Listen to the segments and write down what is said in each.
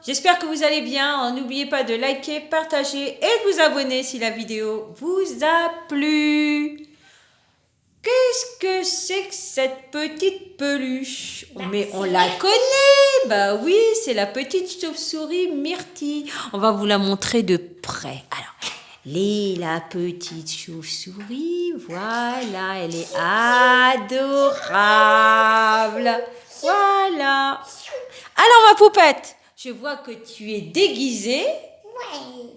J'espère que vous allez bien. N'oubliez pas de liker, partager et de vous abonner si la vidéo vous a plu. Qu'est-ce que c'est que cette petite peluche? Mais on la connaît. Bah oui, c'est la petite chauve-souris Myrtille. On va vous la montrer de près. Alors, la petite chauve-souris, voilà, elle est adorable. Voilà. Alors ma poupette, je vois que tu es déguisée. Ouais.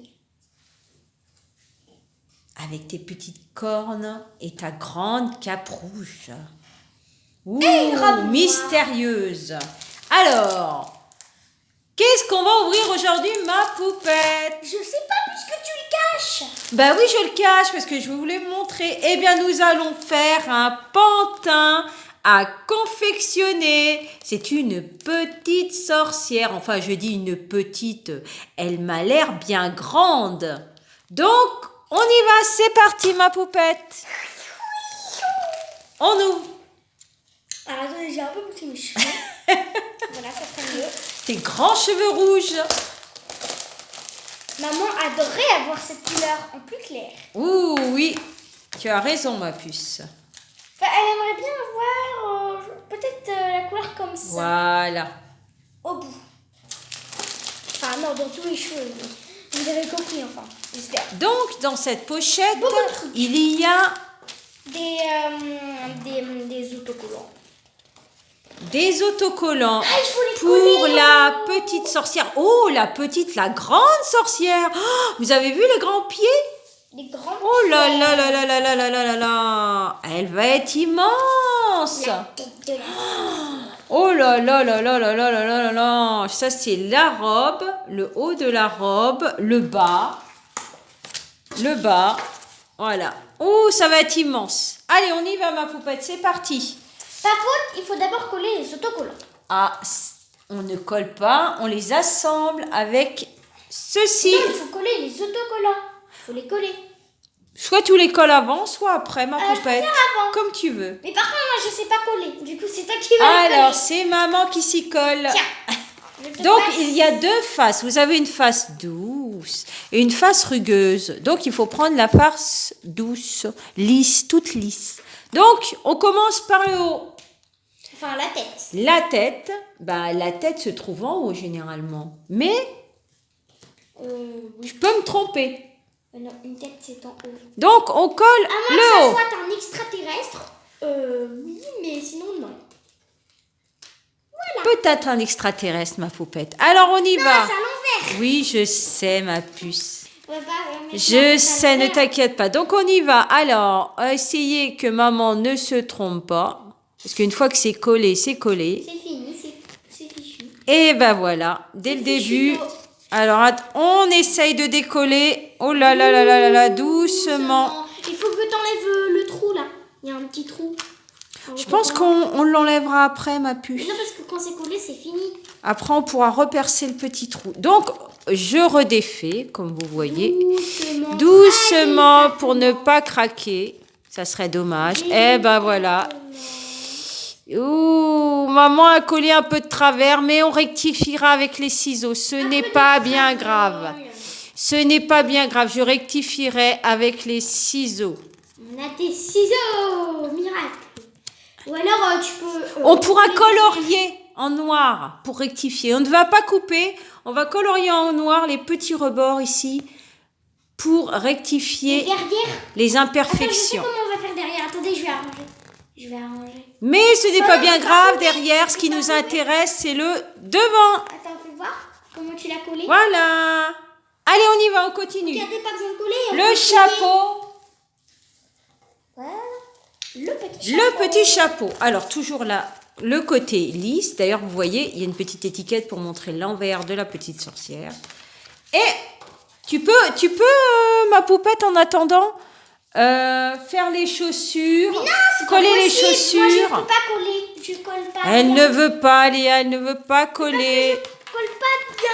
Avec tes petites cornes et ta grande cape rouge. Ouh, mystérieuse. Alors, qu'est-ce qu'on va ouvrir aujourd'hui, ma poupette? Je sais pas puisque tu le caches. Bah oui, je le cache parce que je voulais vous montrer. Eh bien, nous allons faire un pantin à confectionner. C'est une petite sorcière. Enfin, je dis une petite. Elle m'a l'air bien grande. Donc, on y va. C'est parti, ma poupette. On ouvre. Alors, attendez, j'ai un peu poussé mes cheveux. Voilà, ça sera mieux. Tes grands cheveux rouges. Maman adorerait avoir cette couleur en plus clair. Ouh, oui. Tu as raison, ma puce. Enfin, elle aimerait bien avoir peut-être la couleur comme ça. Voilà. Au bout. Enfin, non, dans tous les cheveux. Vous avez compris, enfin. J'espère. Donc, dans cette pochette, Beaucoup de trucs. il y a des autocollants. des autocollants Ah, il faut les pour coller. la petite sorcière. Oh, la grande sorcière. Oh, vous avez vu les grands pieds? Les grands. Oh là là là là là là là là là là. Elle va être immense. La tête de la Oh là là là là là là là là là là. Ça, c'est la robe, le haut de la robe, le bas. Le bas. Voilà. Oh, ça va être immense. Allez, on y va, ma poupette. C'est parti. Par contre, il faut d'abord coller les autocollants. Ah, on ne colle pas, on les assemble avec ceci. Non, il faut coller les autocollants. Il faut les coller. Soit tu les colles avant, soit après, ma Je poupette. préfère avant. Comme tu veux. Mais par contre, moi, je sais pas coller. Du coup, c'est toi qui vas les Alors, coller. c'est maman qui s'y colle. Tiens. Je te Donc, passe. il y a deux faces. Vous avez une face douce et une face rugueuse. Donc, il faut prendre la face douce, lisse, toute lisse. Donc, on commence par le haut. Enfin, la tête. La tête se trouve en haut généralement. Mais Oui. je peux me tromper. Non, une tête, c'est en haut. Donc, on colle À moins que le ça haut. soit un extraterrestre. Oui, mais sinon, non. Peut-être un extraterrestre, ma poupette. Alors, on y Non, va. c'est à l'envers. Oui, je sais, ma puce. Ouais, bah, maintenant, Je c'est sais, à ne l'envers. t'inquiète pas. Donc, on y va. Alors, essayez que maman ne se trompe pas. Parce qu'une fois que c'est collé, c'est collé. C'est fini, c'est fichu. Et ben voilà, dès le début. Alors, on essaye de décoller. Oh là là là là là là, doucement. Il faut que tu enlèves le trou, là. Il y a un petit trou. Je pense qu'on l'enlèvera après, ma puce. Mais non, parce que quand c'est collé, c'est fini. Après, on pourra repercer le petit trou. Donc, je redéfais, comme vous voyez. Doucement, pour ne pas craquer. Ça serait dommage. Eh ben voilà. Ouh, maman a collé un peu de travers, mais on rectifiera avec les ciseaux. Ce n'est pas bien grave. Ce n'est pas bien grave. Je rectifierai avec les ciseaux. On a des ciseaux, miracle. Ou alors tu peux. On pourra colorier en noir pour rectifier. On ne va pas couper. On va colorier en noir les petits rebords ici pour rectifier derrière. les Attends, je sais imperfections. comment on va faire derrière. Attendez, je vais arranger. Mais ce n'est pas bien grave. Derrière, ce qui nous intéresse, c'est le devant. Attends, fais voir comment tu l'as collé. Voilà. Allez, on y va, on continue. Regardez, pas besoin de coller. on Le peut chapeau. coller. Voilà. Le petit chapeau. Le petit chapeau. Alors, toujours là, le côté lisse. D'ailleurs, vous voyez, il y a une petite étiquette pour montrer l'envers de la petite sorcière. Et tu peux, ma poupette, en attendant, faire les chaussures, Mais non, c'est coller pas les possible. chaussures. Moi, je ne peux pas coller. Je colle pas. Elle bien. ne veut pas, Léa, elle ne veut pas coller. Je colle pas bien.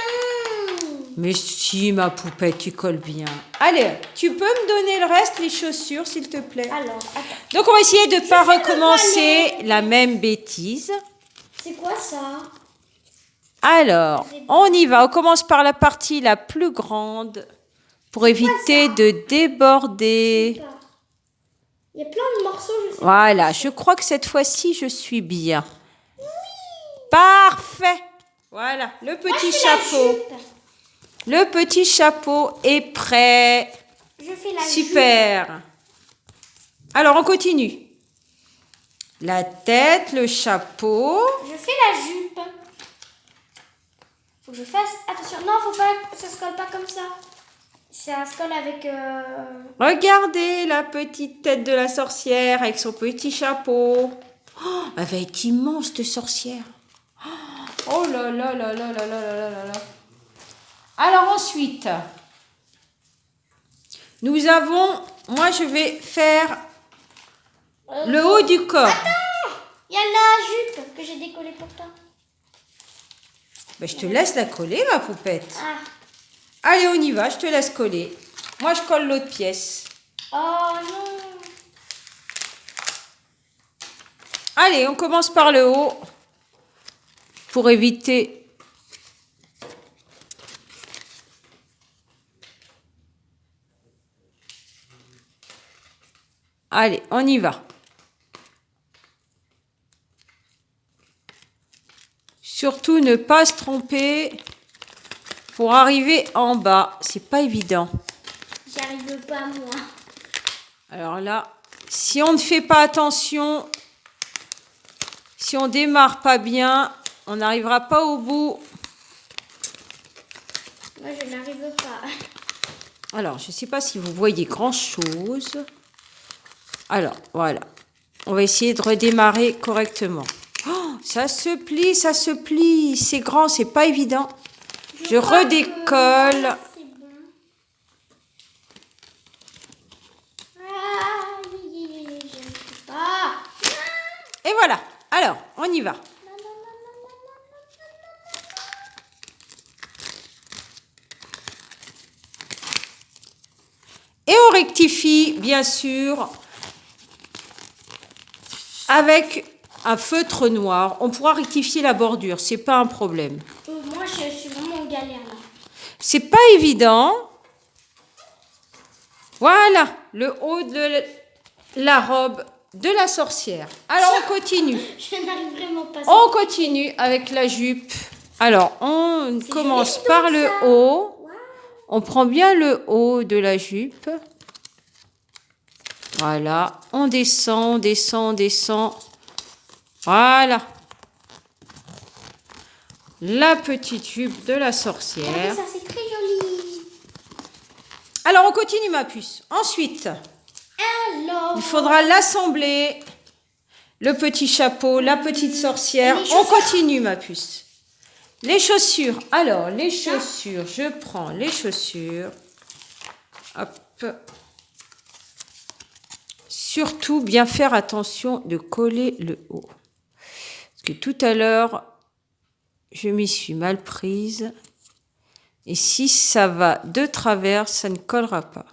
Mais si, ma poupette, tu colles bien. Allez, tu peux me donner le reste, les chaussures, s'il te plaît. Alors, attends. Donc, on va essayer de ne pas fais le recommencer la même bêtise. C'est quoi ça? Alors, on y va. On commence par la partie la plus grande pour éviter de déborder. Il y a plein de morceaux. Je sais Voilà, je crois que cette fois-ci, je suis bien. Oui. Parfait. Voilà, le petit chapeau. Le petit chapeau est prêt. Je fais la Super. Jupe. Alors, on continue. La tête, le chapeau. Je fais la jupe. Faut que je fasse... Attention, non, faut pas... Ça se colle pas comme ça. Ça se colle avec... Regardez la petite tête de la sorcière avec son petit chapeau. Oh, elle va être immense, cette sorcière. Oh là là là là là là là là là. Alors ensuite, nous avons... Moi, je vais faire le haut du corps. Attends, il y a la jupe que j'ai décollée pour toi. Ben, je te laisse la coller, ma poupette. Ah. Allez, on y va, je te laisse coller. Moi, je colle l'autre pièce. Oh non. Allez, on commence par le haut pour éviter... Allez, on y va. Surtout ne pas se tromper pour arriver en bas. C'est pas évident. J'y arrive pas, moi. Alors là, si on ne fait pas attention, si on démarre pas bien, on n'arrivera pas au bout. Moi, je n'arrive pas. Alors, je ne sais pas si vous voyez grand-chose. Alors, voilà. On va essayer de redémarrer correctement. Oh, ça se plie, ça se plie. C'est grand, c'est pas évident. Je redécolle. C'est bon. Ah, je ne sais pas. Et voilà. Alors, on y va. Et on rectifie, bien sûr, avec un feutre noir. On pourra rectifier la bordure, c'est pas un problème. Moi, je suis vraiment en galère là. C'est pas évident. Voilà, le haut de la robe de la sorcière. Alors, on continue. Je n'arrive vraiment pas. On continue avec la jupe. Alors, on commence par le haut. Wow. On prend bien le haut de la jupe. Voilà. On descend, on descend, on descend. Voilà. La petite jupe de la sorcière. Regardez ça, c'est très joli. Alors, on continue, ma puce. Ensuite, Alors, il faudra l'assembler. Le petit chapeau, la petite sorcière. Les On chaussures. continue, ma puce. Les chaussures. Alors, les chaussures. Je prends les chaussures. Hop. Surtout, bien faire attention de coller le haut. Parce que tout à l'heure, je m'y suis mal prise. Et si ça va de travers, ça ne collera pas.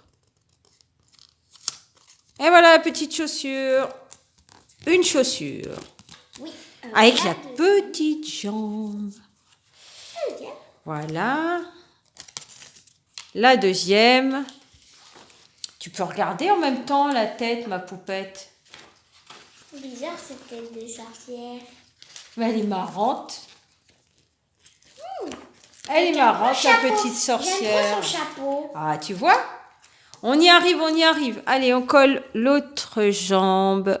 Et voilà la petite chaussure. Une chaussure. oui. Avec la petite jambe. Voilà. La deuxième. Tu peux regarder en même temps la tête, ma poupette. Bizarre cette tête de sorcière. Mais elle est marrante. Elle est marrante, la petite J'aime sorcière. trop son chapeau. Ah, tu vois? On y arrive, on y arrive. Allez, on colle l'autre jambe.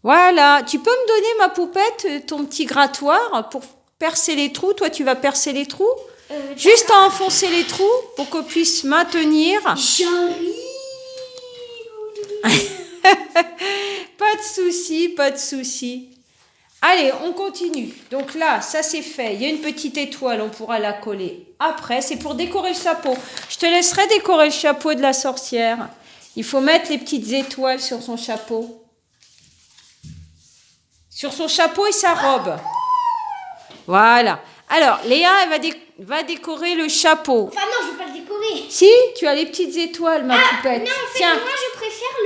Voilà. Tu peux me donner, ma poupette, ton petit grattoir pour percer les trous? Toi, tu vas percer les trous? Juste à enfoncer les trous pour qu'on puisse maintenir. J'arrive. Pas de souci, pas de souci. Allez, on continue. Donc là, ça c'est fait. Il y a une petite étoile, on pourra la coller après. C'est pour décorer le chapeau. Je te laisserai décorer le chapeau de la sorcière. Il faut mettre les petites étoiles sur son chapeau. Sur son chapeau et sa robe. Voilà. Alors, Léa, elle va décorer le chapeau. Enfin non, je ne vais pas le décorer. Si, tu as les petites étoiles, ma poupette. Non, en fait, Tiens. moi je préfère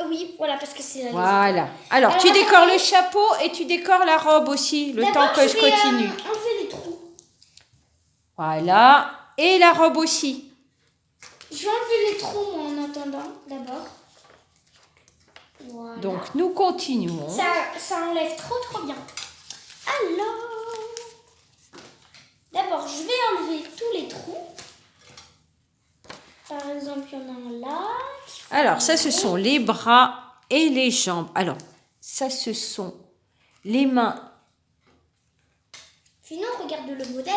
Oui, voilà, parce que c'est la Voilà. Alors, tu attendez. décores le chapeau et tu décores la robe aussi, le temps que je continue. Enlever les trous. Voilà. Et la robe aussi. Je vais enlever les trous, moi, en attendant, d'abord. Voilà. Donc, nous continuons. Ça enlève trop bien. Alors, d'abord, je vais enlever tous les trous. Par exemple, il y en a un là. Alors, ça, ce sont les bras et les jambes. Alors, ça, ce sont les mains. Sinon, regarde le modèle.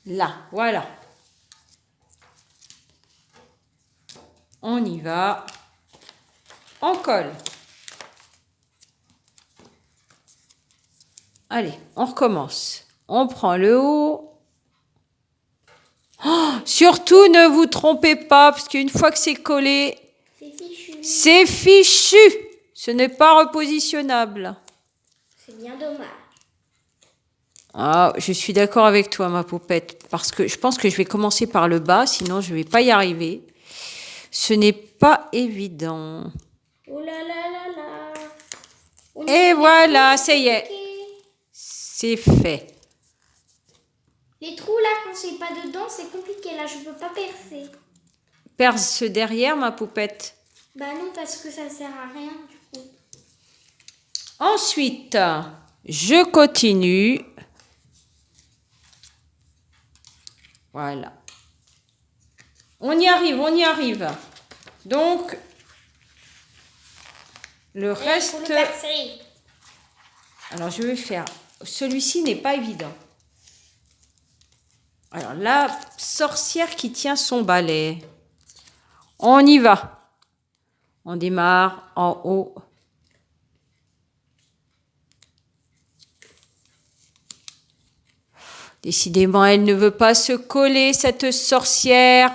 Là, voilà. On y va. On colle. Allez, on recommence. On prend le haut. Oh, surtout, ne vous trompez pas, parce qu'une fois que c'est collé, C'est fichu. c'est fichu. Ce n'est pas repositionnable. C'est bien dommage. Ah, je suis d'accord avec toi, ma poupette, parce que je pense que je vais commencer par le bas, sinon je ne vais pas y arriver. Ce n'est pas évident. Oh là là là là. Et voilà, ça y est, c'est fait. Les trous là, quand c'est pas dedans, c'est compliqué. Là, je peux pas percer. Perce derrière, ma poupette. Bah non, parce que ça sert à rien du coup. Ensuite, je continue. Voilà. On y arrive, on y arrive. Donc, le reste... Faut le percer. Alors, je vais faire... Celui-ci n'est pas évident. Alors, la sorcière qui tient son balai. On y va. On démarre en haut. Décidément, elle ne veut pas se coller, cette sorcière.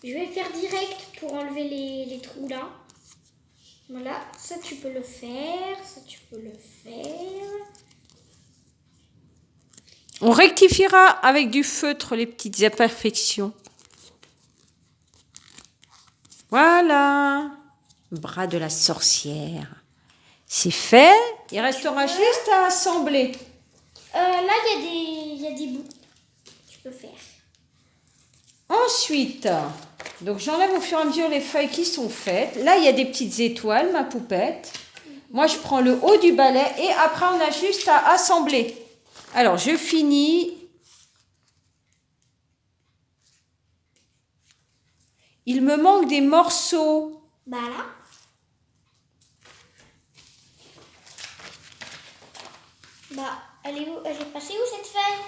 Je vais faire direct pour enlever les trous là. Voilà, ça tu peux le faire, ça tu peux le faire. On rectifiera avec du feutre les petites imperfections. Voilà. Bras de la sorcière. C'est fait. Il restera juste à assembler. Là, il y a des bouts. Tu peux faire. Ensuite, donc j'enlève au fur et à mesure les feuilles qui sont faites. Là, il y a des petites étoiles, ma poupette. Moi, je prends le haut du balai et après, on a juste à assembler. Alors, je finis. Il me manque des morceaux. Bah là. Bah, elle est passée où cette feuille?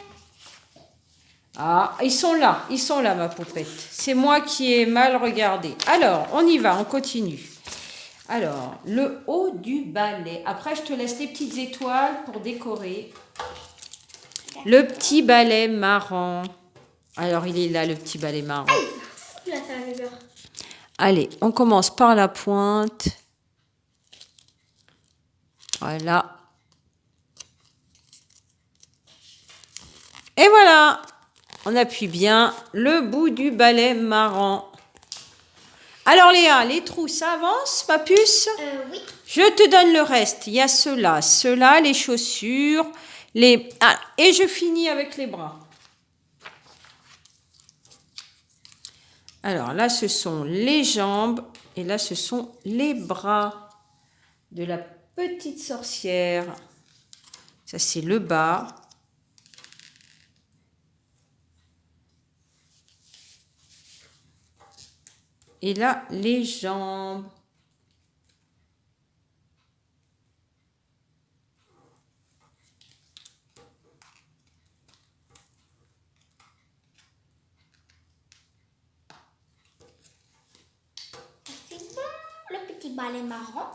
Ah, ils sont là, ma poupette. C'est moi qui ai mal regardé. Alors, on y va, on continue. Alors, le haut du balai. Après, je te laisse les petites étoiles pour décorer. Le petit balai marron. Alors, il est là, le petit balai marron. Là, ça avait peur. Allez, on commence par la pointe. Voilà. Et voilà. On appuie bien le bout du balai marron. Alors Léa, les trous, ça avance, ma puce? Oui. Je te donne le reste. Il y a ceux-là, les chaussures, les... Ah, et je finis avec les bras. Alors là, ce sont les jambes et là, ce sont les bras de la petite sorcière. Ça, c'est le bas. Et là, les jambes. C'est bon. Le petit balai marron.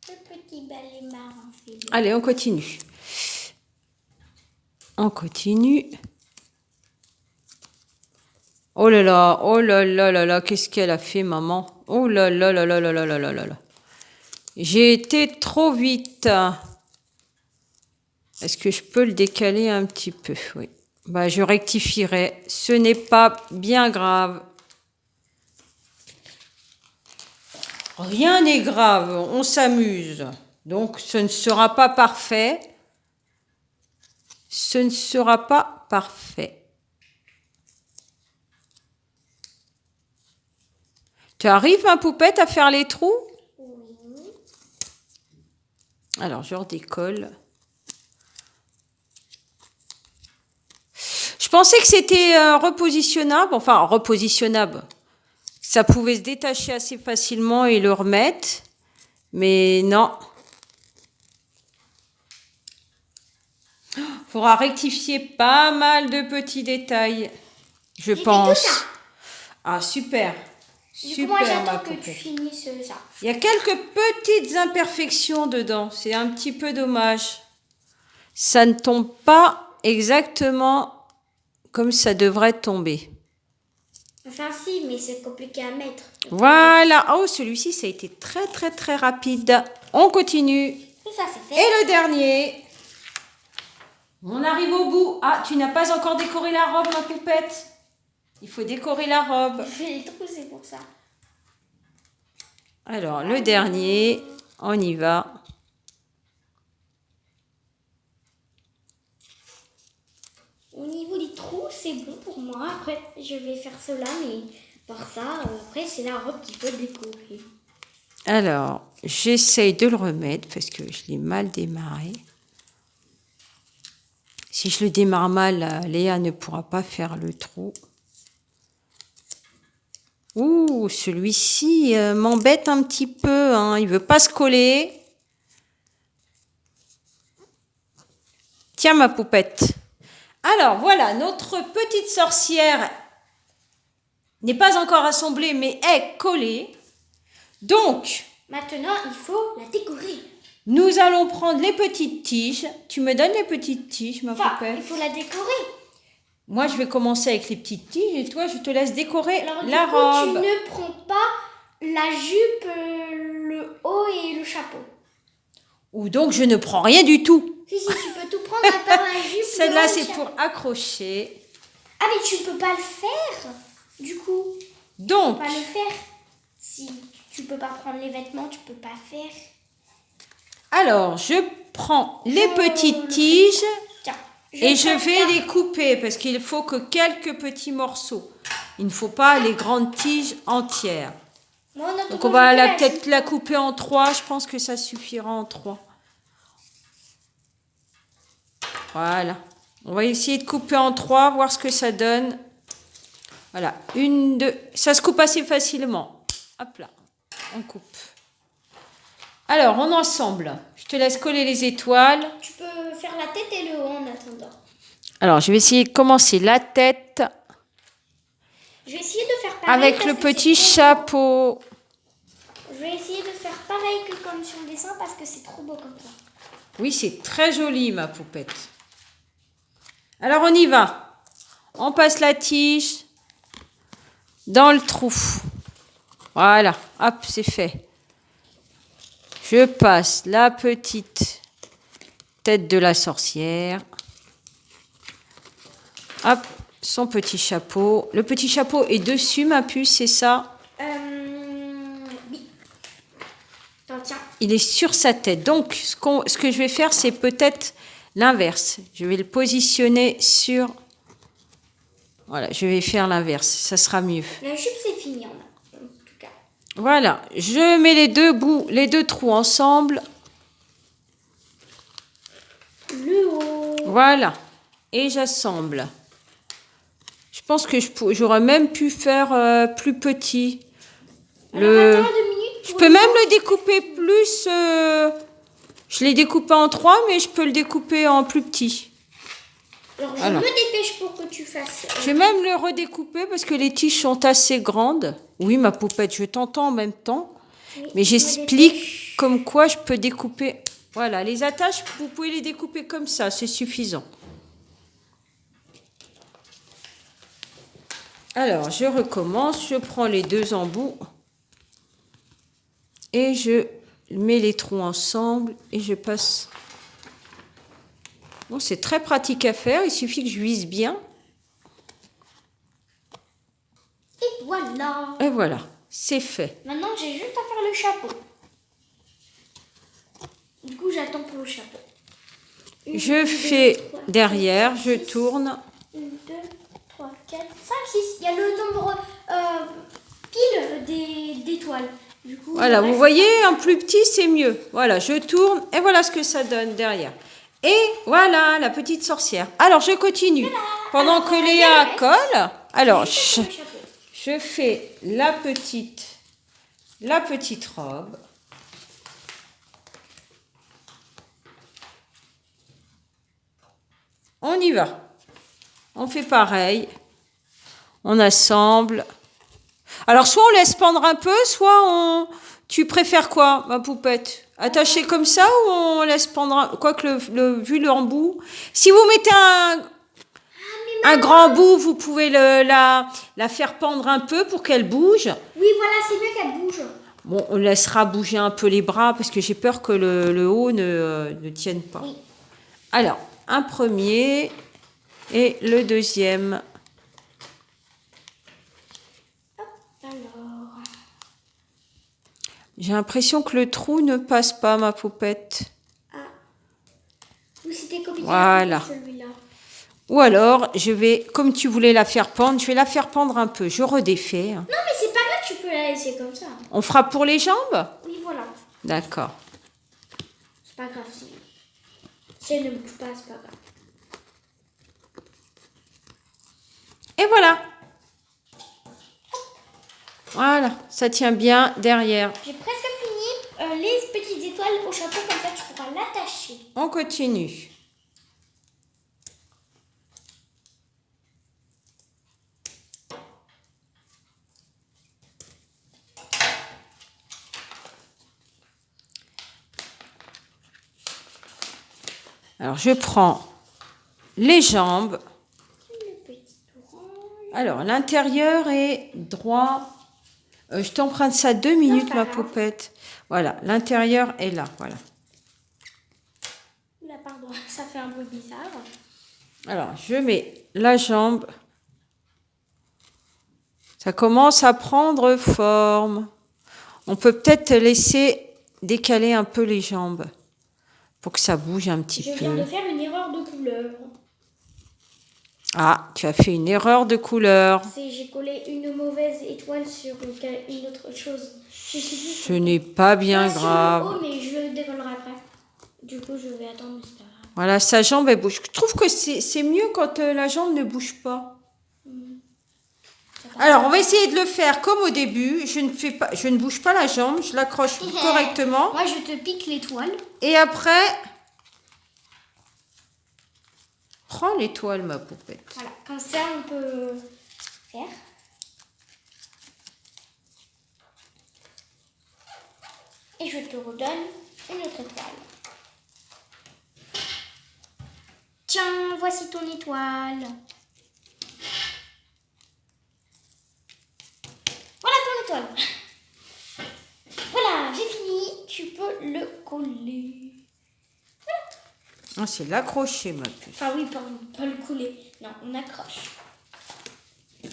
Le petit balai marron. Allez, on continue. On continue. Oh là là, oh là là là là, qu'est-ce qu'elle a fait, maman? Oh là là là là là là là là là là. J'ai été trop vite. Est-ce que je peux le décaler un petit peu? Oui. Bah, je rectifierai. Ce n'est pas bien grave. Rien n'est grave, on s'amuse. Donc, ce ne sera pas parfait. Ce ne sera pas parfait. Tu arrives, ma poupette, à faire les trous? Oui. Alors, je redécolle. Je pensais que c'était repositionnable. Enfin, repositionnable. Ça pouvait se détacher assez facilement et le remettre. Mais non. Il faudra rectifier pas mal de petits détails, je pense. Fait tout ça. Ah, super. Du coup, moi, Super, ma j'attends que tu poupette. finisses ça. Il y a quelques petites imperfections dedans. C'est un petit peu dommage. Ça ne tombe pas exactement comme ça devrait tomber. Enfin, si, mais c'est compliqué à mettre. Voilà. Oh, celui-ci, ça a été très, très, très rapide. On continue. Tout ça, c'est fait. Et le dernier. On arrive au bout. Ah, tu n'as pas encore décoré la robe, ma poupette. Il faut décorer la robe. Je fais les trous, c'est pour ça. Alors, le dernier, on y va. Au niveau des trous, c'est bon pour moi. Après, je vais faire cela, mais par ça, après, c'est la robe qu'il faut décorer. Alors, j'essaye de le remettre parce que je l'ai mal démarré. Si je le démarre mal, Léa ne pourra pas faire le trou. Ouh, celui-ci m'embête un petit peu. Hein. Il ne veut pas se coller. Tiens, ma poupette. Alors, voilà, notre petite sorcière n'est pas encore assemblée, mais est collée. Donc, Maintenant, il faut la décorer. nous allons prendre les petites tiges. Tu me donnes les petites tiges, ma Enfin, poupette? il faut la décorer. Moi, je vais commencer avec les petites tiges et toi, je te laisse décorer Alors, la du coup, robe. tu ne prends pas la jupe, le haut et le chapeau. Ou donc, je ne prends rien du tout. Si, tu peux tout prendre à part la jupe. Celle-là, le haut et c'est le chapeau. pour accrocher. Ah, mais tu peux pas le faire, du coup. Donc, Pas le faire. Si tu peux pas prendre les vêtements, tu peux pas faire. alors, je prends les petites tiges Tiens. et je vais les couper parce qu'il faut que quelques petits morceaux. Il ne faut pas les grandes tiges entières. Donc, on va peut-être la couper en 3. Je pense que ça suffira en 3. Voilà. On va essayer de couper en 3, voir ce que ça donne. Voilà. 1, 2. Ça se coupe assez facilement. Hop là. On coupe. Alors, on ensemble. Je te laisse coller les étoiles. Tu peux faire la tête et le haut en attendant. Alors, je vais essayer de commencer la tête Je vais essayer de faire pareil. avec le petit chapeau. Je vais essayer de faire pareil que comme sur le dessin parce que c'est trop beau comme ça. Oui, c'est très joli, ma poupette. Alors, on y va. On passe la tige dans le trou. Voilà. Hop, c'est fait. Je passe la petite tête de la sorcière. Hop, son petit chapeau. Le petit chapeau est dessus, ma puce, c'est ça? Oui. Attends, tiens. Il est sur sa tête. Donc, ce que je vais faire, c'est peut-être l'inverse. Je vais le positionner sur... Voilà, je vais faire l'inverse. Ça sera mieux. La jupe, c'est fini en tout cas. Voilà, je mets les deux trous ensemble. Le haut. Voilà, et j'assemble. Je pense que j'aurais même pu faire plus petit. Alors, attends 2 minutes. Je peux même le découper plus. Je l'ai découpé en 3, mais je peux le découper en plus petit. Alors, je Voilà. me dépêche pour que tu fasses. Je vais même le redécouper parce que les tiges sont assez grandes. Oui, ma poupette, je t'entends en même temps. Oui, Mais je me j'explique dépêche. comme quoi je peux découper. Voilà, les attaches, vous pouvez les découper comme ça, c'est suffisant. Alors, je recommence, je prends les deux embouts et je mets les trous ensemble et je passe Bon, c'est très pratique à faire, il suffit que je vise bien. Et voilà. Et voilà, c'est fait. Maintenant, j'ai juste à faire le chapeau. Du coup, j'attends pour le chapeau. Je fais derrière, je tourne. 1, 2, 3, 4, 5, 6. Il y a le nombre pile d'étoiles. Du coup, Voilà, vous voyez, un plus petit, c'est mieux. Voilà, je tourne et voilà ce que ça donne derrière. Et voilà, la petite sorcière. Alors, je continue. Pendant que Léa colle, alors, je fais la petite robe. On y va. On fait pareil. On assemble. Alors, soit on laisse pendre un peu, soit on... Tu préfères quoi, ma poupette? Attacher comme ça ou on laisse pendre... Quoique, vu le embout... Si vous mettez un grand bout, vous pouvez la faire pendre un peu pour qu'elle bouge. Oui, voilà, c'est mieux qu'elle bouge. Bon, on laissera bouger un peu les bras parce que j'ai peur que le haut ne tienne pas. Oui. Alors, un premier et le deuxième. Alors. J'ai l'impression que le trou ne passe pas, ma poupette. Ah. Oui, c'était compliqué. Voilà. Celui-là. Ou alors, je vais, comme tu voulais la faire pendre, je vais la faire pendre un peu. Je redéfais. Non, mais c'est pas grave, tu peux la laisser comme ça. On fera pour les jambes? Oui, voilà. D'accord. C'est pas grave. Si elle ne bouge pas, c'est pas grave. Et voilà. Voilà, ça tient bien derrière. J'ai presque fini les petites étoiles au chapeau, comme ça tu pourras l'attacher. On continue. Alors, je prends les jambes. Le petit orange. Alors, l'intérieur est droit. Je t'emprunte ça 2 minutes, ma poupette. Voilà, l'intérieur est là, voilà. Là, pardon, ça fait un bruit bizarre. Alors, je mets la jambe. Ça commence à prendre forme. On peut peut-être laisser décaler un peu les jambes pour que ça bouge un petit peu. Je viens de faire une erreur de couleur. Ah, tu as fait une erreur de couleur. J'ai collé une mauvaise étoile sur une autre chose. Ce n'est pas bien grave. Sur le haut, mais je le décollerai après. Du coup, je vais attendre, mais c'est pas grave. Voilà, sa jambe, elle bouge. Je trouve que c'est mieux quand la jambe ne bouge pas. Alors, on va essayer de le faire comme au début. Je ne bouge pas la jambe, je l'accroche correctement. Moi, je te pique l'étoile. Et après, prends l'étoile, ma poupette. Voilà, comme ça, on peut faire. Et je te redonne une autre étoile. Tiens, voici ton étoile. Voilà ton étoile. Voilà, j'ai fini. Tu peux le coller. Ah, c'est l'accrocher, ma puce. Enfin oui, pardon, pas le coller. Non, on accroche.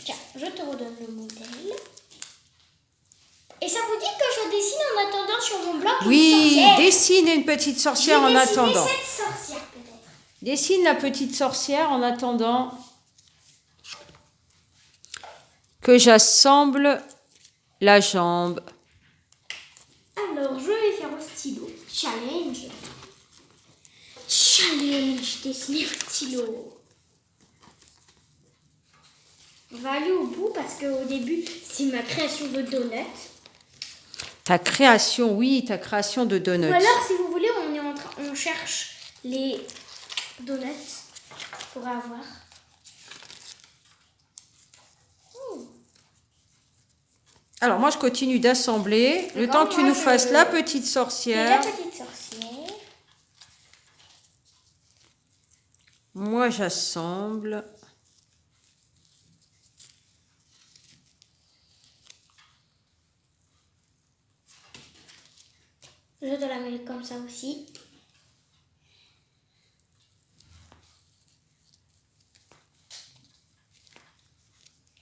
Tiens, je te redonne le modèle. Et ça vous dit que je dessine en attendant sur mon bloc Oui, une sorcière? dessine une petite sorcière en attendant. Cette sorcière peut-être. Dessine la petite sorcière en attendant que j'assemble la jambe. Alors, je vais faire au stylo. Challenge. Challenge, dessiner au stylo. On va aller au bout parce qu'au début, c'est ma création de donut. Ta création, oui, ta création de donuts. Ou alors, si vous voulez, on cherche les donuts pour avoir. Alors, moi, je continue d'assembler. Le temps que tu nous fasses la petite sorcière. La petite sorcière. Moi, j'assemble. Je dois la mettre comme ça aussi.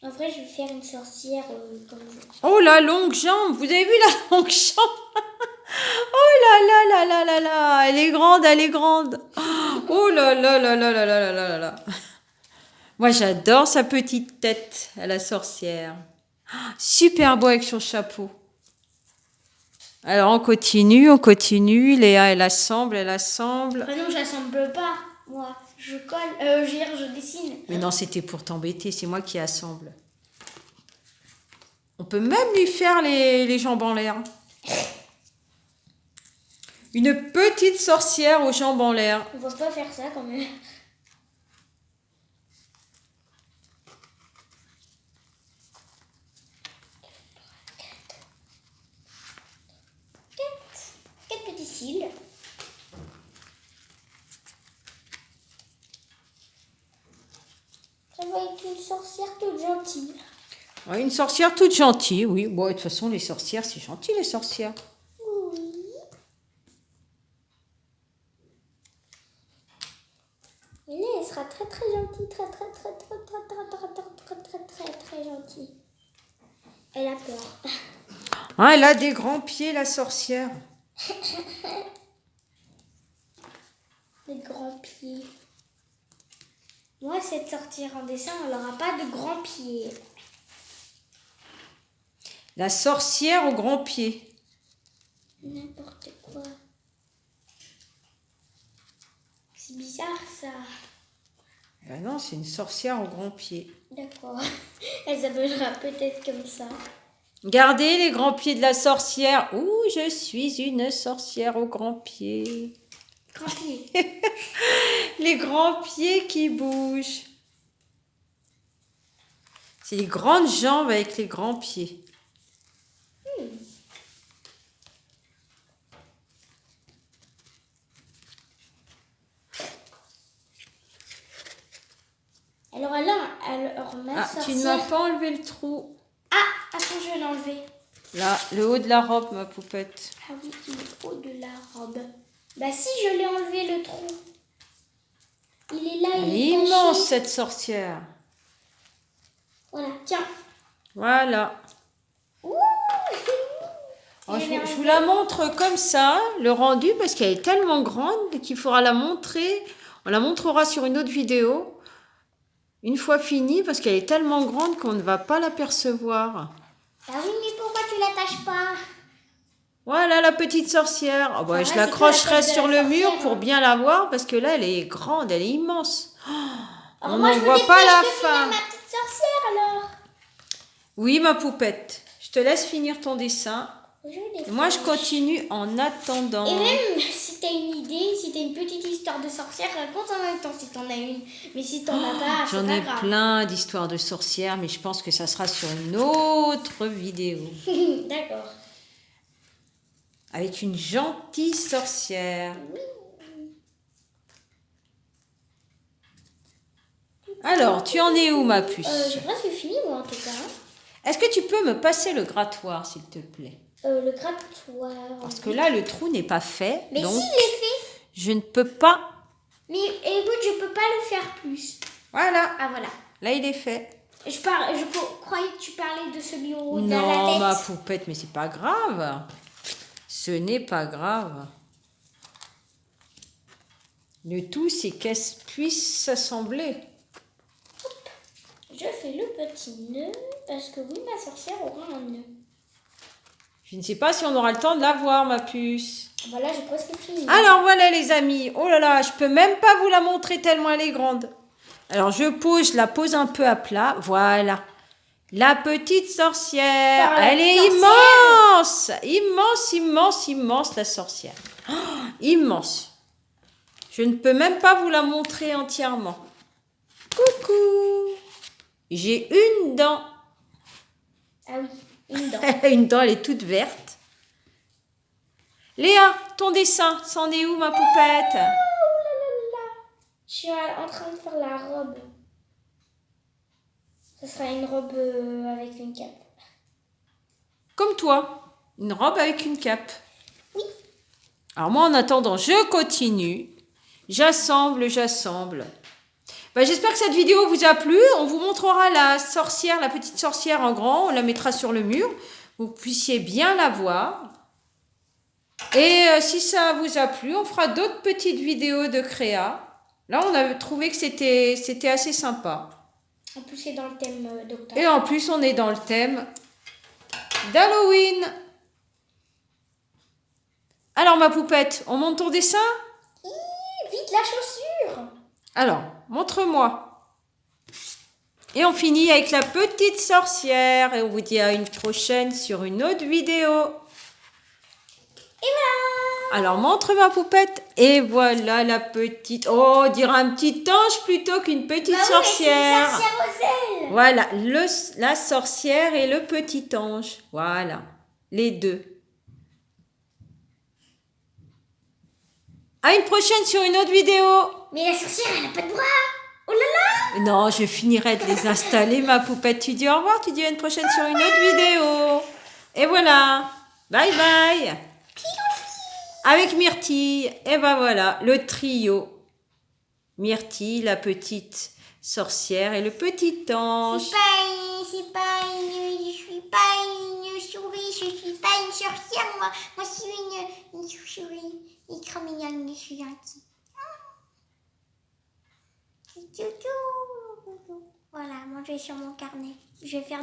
En vrai, je vais faire une sorcière comme je... Oh, la longue jambe. Vous avez vu la longue jambe? Oh là là là là là là. Elle est grande, elle est grande. Oh là là là là là là là là là. Moi, j'adore sa petite tête à la sorcière. Super beau avec son chapeau. Alors, on continue, on continue. Léa, elle assemble, elle assemble. Ah non, j'assemble pas, moi. Je colle, je dessine. Mais non, c'était pour t'embêter, c'est moi qui assemble. On peut même lui faire les jambes en l'air. Une petite sorcière aux jambes en l'air. On va pas faire ça quand même. Quatre petits cils. Ça va être une sorcière toute gentille. Ouais, une sorcière toute gentille, oui. Bon, de toute façon, les sorcières, c'est gentil, les sorcières. Oui. Mais là, elle sera très très gentille, très gentille. Elle a peur. Ah, elle a des grands pieds, la sorcière. Des grands pieds. Moi, cette sorcière en dessin, elle n'aura pas de grands pieds. La sorcière aux grands pieds. N'importe quoi. C'est bizarre ça. Ah non, c'est une sorcière aux grands pieds. D'accord. Elle s'appellera peut-être comme ça. Regardez les grands pieds de la sorcière. Ouh, je suis une sorcière aux grands pieds. Grands pieds. Les grands pieds qui bougent. C'est les grandes jambes avec les grands pieds. Alors ma Ah, tu ne sorcière... m'as pas enlevé le trou. Ah, attends, je vais l'enlever. Là, le haut de la robe, ma poupette. Ah oui, le haut de la robe. Bah si, je l'ai enlevé le trou. Il est là, Elle il est est immense, caché. cette sorcière. Voilà, tiens. Voilà. Ouh. Alors, Je je l'ai vous enlevé. la montre comme ça, le rendu, parce qu'elle est tellement grande qu'il faudra la montrer. On la montrera sur une autre vidéo. Une fois finie, parce qu'elle est tellement grande qu'on ne va pas l'apercevoir. Ah oui, mais pourquoi tu l'attaches pas? Voilà la petite sorcière. Oh, bah, Ça je va, l'accrocherai c'est sur pas la le tête de la mur sorcière, pour hein. bien la voir, parce que là, elle est grande, elle est immense. Alors On moi, n'en je me voit dépêche pas la de finir fin. ma petite sorcière alors. Oui, ma poupette. Je te laisse finir ton dessin. Et moi, je continue en attendant. Et même si t'as une idée, si t'as une petite histoire de sorcière, raconte en même temps si t'en as une. Mais si t'en as pas, c'est J'en pas ai grave. plein d'histoires de sorcières, mais je pense que ça sera sur une autre vidéo. D'accord. Avec une gentille sorcière. Alors, tu en es où, ma puce? J'ai presque fini moi en tout cas. Est-ce que tu peux me passer le grattoir, s'il te plaît? Le grattoir. Parce que là, le trou n'est pas fait. Mais donc si, je l'ai fait. je ne peux pas. Mais écoute, je peux pas le faire plus. Voilà. Ah voilà. Là, il est fait. Je croyais que tu parlais de celui au haut de la Non, tête. ma poupette, mais c'est pas grave. Ce n'est pas grave. Le tout, c'est qu'elle puisse s'assembler. Je fais le petit nœud parce que oui, ma sorcière aura un nœud. Je ne sais pas si on aura le temps de la voir, ma puce. Voilà, j'ai presque fini. Alors voilà, les amis. Oh là là, je peux même pas vous la montrer tellement elle est grande. Alors je la pose un peu à plat. Voilà. La petite sorcière. Par la Elle est petite sorcière. immense. Immense, immense, immense, la sorcière. Oh, immense. Je ne peux même pas vous la montrer entièrement. Coucou. J'ai une dent. Ah oui, une dent. Une dent, elle est toute verte. Léa, ton dessin, c'en est où, ma poupette? Oh là là là. Je suis en train de faire la robe. Ce sera une robe avec une cape. Comme toi, une robe avec une cape. Oui. Alors moi, en attendant, je continue. J'assemble. J'espère que cette vidéo vous a plu. On vous montrera la sorcière, la petite sorcière en grand. On la mettra sur le mur. Vous puissiez bien la voir. Et si ça vous a plu, on fera d'autres petites vidéos de créa. Là, on a trouvé que c'était assez sympa. En plus, c'est dans le thème d'octobre. Et en plus, on est dans le thème d'Halloween. Alors, ma poupette, on monte ton dessin? Vite la chaussure! Alors, montre-moi. Et on finit avec la petite sorcière. Et on vous dit à une prochaine sur une autre vidéo. Et voilà! Alors, montre ma poupette. Et voilà la petite... Oh, on dirait un petit ange plutôt qu'une petite sorcière. C'est une sorcière aux ailes. Voilà, la sorcière et le petit ange. Voilà, les deux. À une prochaine sur une autre vidéo. Mais la sorcière, elle n'a pas de bras. Oh là là! Non, je finirai de les installer, ma poupette. Tu dis au revoir, tu dis à une prochaine sur une autre vidéo. Et voilà. Bye bye. Avec Myrtille. Et ben voilà, le trio. Myrtille, la petite sorcière et le petit ange. Je suis pas une souris, je suis pas une sorcière, moi je suis une souris. Il est trop mignonne, je suis gentille. Voilà, moi je vais sur mon carnet. Je vais faire